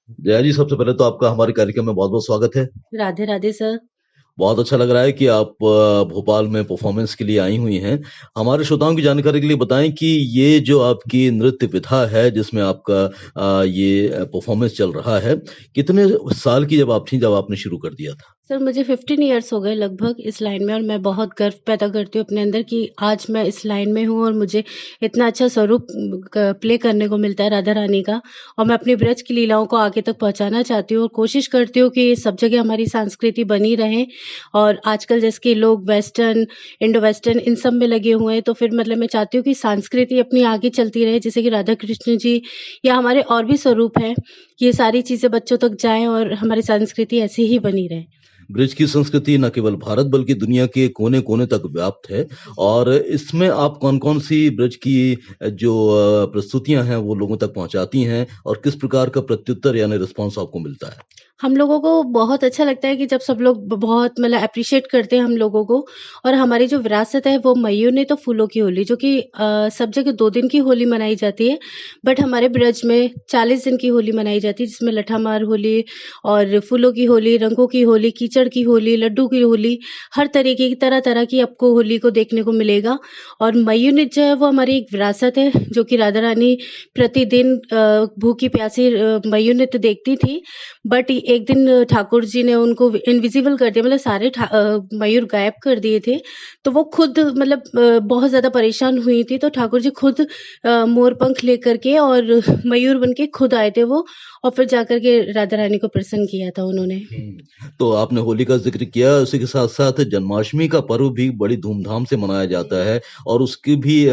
जया जी, सबसे पहले तो आपका हमारे कार्यक्रम में बहुत-बहुत स्वागत है। राधे राधे सर। बहुत अच्छा लग रहा है कि आप भोपाल में परफॉर्मेंस के लिए आई हुई हैं। हमारे श्रोताओं की जानकारी के लिए बताएँ कि ये जो आपकी नृत्य विधा है जिसमें आपका ये परफॉर्मेंस चल रहा है, कितने साल की जब आप थीं जब आपने शुरू कर दिया था? सर मुझे 15 इयर्स हो गए लगभग इस लाइन में और मैं बहुत गर्व पैदा करती हूँ अपने अंदर कि आज मैं इस लाइन में हूँ और मुझे इतना अच्छा स्वरूप प्ले करने को मिलता है राधा रानी का। और मैं अपनी ब्रज की लीलाओं को आगे तक पहुँचाना चाहती हूँ और कोशिश करती हूँ कि सब जगह हमारी संस्कृति बनी रहे। और आजकल जैसे कि लोग वेस्टर्न, इंडो वेस्टर्न इन सब में लगे हुए हैं, तो फिर मतलब मैं चाहती हूँ कि संस्कृति अपनी आगे चलती रहे, जैसे कि राधा कृष्ण जी या हमारे और भी स्वरूप हैं, ये सारी चीज़ें बच्चों तक जाएँ और हमारी संस्कृति ऐसे ही बनी रहे। ब्रिज की संस्कृति न केवल भारत बल्कि दुनिया के कोने-कोने तक व्याप्त है और इसमें आप कौन-कौन सी ब्रिज की जो प्रस्तुतियाँ हैं वो लोगों तक पहुँचाती हैं और किस प्रकार का प्रत्युत्तर यानी रिस्पॉन्स आपको मिलता है? हम लोगों को बहुत अच्छा लगता है कि जब सब लोग बहुत मतलब एप्रिशिएट करते हैं हम लोगों को। और हमारी जो विरासत है वो मइयों ने तो फूलों की होली, जो कि सब जगह 2 दिन की होली मनाई जाती है, बट हमारे ब्रज में 40 दिन की होली मनाई जाती है, जिसमें लठामार होली और फूलों की होली, रंगों की होली, कीचड़ की होली, लड्डू की होली, हर तरीके की तरह-तरह की आपको होली को देखने को मिलेगा। और मइयो नृत्य जो है वो हमारी एक विरासत है, जो कि राधा रानी प्रतिदिन भूखी प्यासी मइयो नृत्य देखती थी। बट एक दिन ठाकुर जी ने उनको इनविजिबल कर दिया, मतलब सारे मयूर गायब कर दिए थे। तो वो खुद मतलब बहुत ज़्यादा परेशान हुई थी, तो ठाकुर जी खुद मोर पंख लेकर के और मयूर बन के खुद आए थे वो, और फिर जाकर के राधा रानी को प्रसन्न किया था उन्होंने। तो आपने होली का ज़िक्र किया, उसी के साथ-साथ जन्माष्टमी का पर्व भी बड़ी धूमधाम से मनाया जाता है और उसकी भी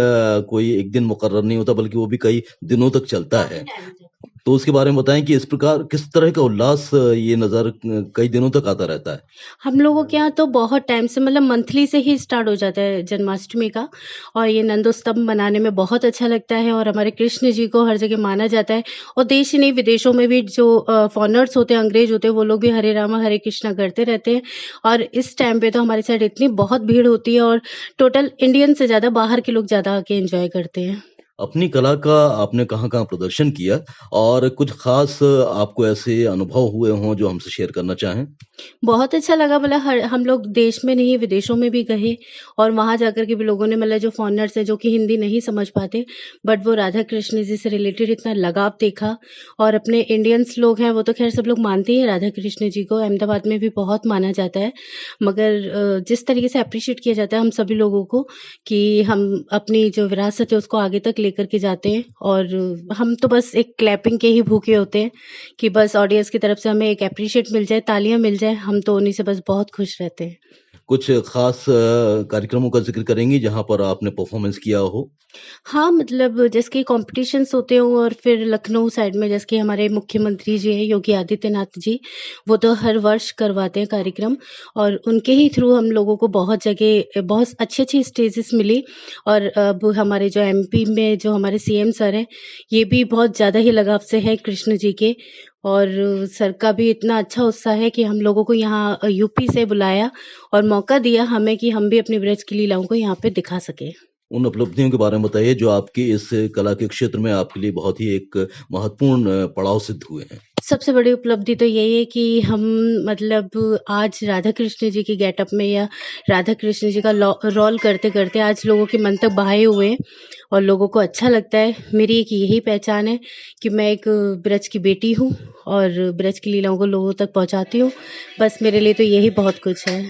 कोई एक दिन मुकर्रर नहीं होता बल्कि वो भी कई दिनों तक चलता काफ़ी है। टाइम तक। तो उसके बारे में बताएँ कि इस प्रकार किस तरह का उल्लास ये नज़र कई दिनों तक आता रहता है? हम लोगों के यहाँ तो बहुत टाइम से मतलब मंथली से ही स्टार्ट हो जाता है जन्माष्टमी का। और ये नंदोत्सव मनाने में बहुत अच्छा लगता है और हमारे कृष्ण जी को हर जगह माना जाता है। और देश ही नहीं विदेशों में भी जो फॉरेनर्स होते हैं, अंग्रेज होते हैं, वो लोग भी हरे रामा हरे कृष्णा करते रहते हैं। और इस टाइम पे तो हमारी साइड इतनी बहुत भीड़ होती है और टोटल इंडियन से ज़्यादा बाहर के लोग ज़्यादा आके एंजॉय करते हैं। अपनी कला का आपने कहाँ-कहाँ प्रदर्शन किया और कुछ ख़ास आपको ऐसे अनुभव हुए हों जो हमसे शेयर करना चाहें? बहुत अच्छा लगा, मतलब हर हम लोग देश में नहीं विदेशों में भी गए और वहाँ जाकर के भी लोगों ने मतलब जो फॉरेनर्स हैं जो कि हिंदी नहीं समझ पाते, बट वो राधा कृष्ण जी से रिलेटेड इतना लगाव देखा। और अपने इंडियंस लोग हैं वो तो खैर सब लोग मानते ही हैं राधा कृष्ण जी को, अहमदाबाद में भी बहुत माना जाता है। मगर जिस तरीके से अप्रिशिएट किया जाता है हम सभी लोगों को कि हम अपनी जो विरासत है उसको आगे तक लेकर के जाते हैं। और हम तो बस एक क्लैपिंग के ही भूखे होते हैं कि बस ऑडियंस की तरफ से हमें एक एप्रिशिएट मिल जाए, तालियाँ मिल जाएँ, हम तो उन्हीं से बस बहुत खुश रहते हैं। कुछ ख़ास कार्यक्रमों का ज़िक्र करेंगी जहाँ पर आपने परफ़ॉर्मेंस किया हो? हाँ, मतलब जैसे कि कॉम्पिटिशन्स होते हों और फिर लखनऊ साइड में जैसे कि हमारे मुख्यमंत्री जी हैं योगी आदित्यनाथ जी, वो तो हर वर्ष करवाते हैं कार्यक्रम। और उनके ही थ्रू हम लोगों को बहुत जगह बहुत अच्छी-अच्छी स्टेजेस मिली। और अब हमारे जो एमपी में जो हमारे सीएम सर हैं, ये भी बहुत ज़्यादा ही लगाव से हैं कृष्ण जी के। और सर का भी इतना अच्छा उत्साह है कि हम लोगों को यहाँ यूपी से बुलाया और मौका दिया हमें कि हम भी अपनी ब्रज की लीलाओं को यहाँ पे दिखा सकें। उन उपलब्धियों के बारे में बताइए जो आपकी इस कला के क्षेत्र में आपके लिए बहुत ही एक महत्वपूर्ण पड़ाव सिद्ध हुए हैं। सबसे बड़ी उपलब्धि तो यही है कि हम मतलब आज राधा कृष्ण जी की गेटअप में या राधा कृष्ण जी का रोल करते-करते आज लोगों के मन तक बहाए हुए हैं और लोगों को अच्छा लगता है। मेरी एक यही पहचान है कि मैं एक ब्रज की बेटी हूँ और ब्रज की लीलाओं को लोगों तक पहुँचाती हूँ। बस मेरे लिए तो यही बहुत कुछ है।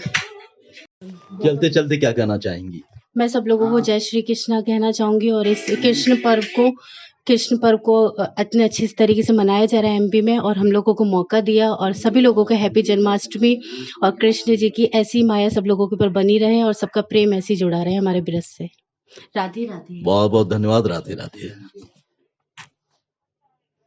चलते-चलते क्या कहना चाहेंगी? मैं सब लोगों को जय श्री कृष्णा कहना चाहूँगी और इस कृष्ण पर्व को इतने अच्छे तरीके से मनाया जा रहा है एमपी में और हम लोगों को मौका दिया और सभी लोगों को हैप्पी जन्माष्टमी। और कृष्ण जी की ऐसी माया सब लोगों के ऊपर बनी रहे और सबका प्रेम ऐसे ही जुड़ा रहे हमारे ब्रज से। राधे राधे। बहुत-बहुत धन्यवाद। राधे-राधे।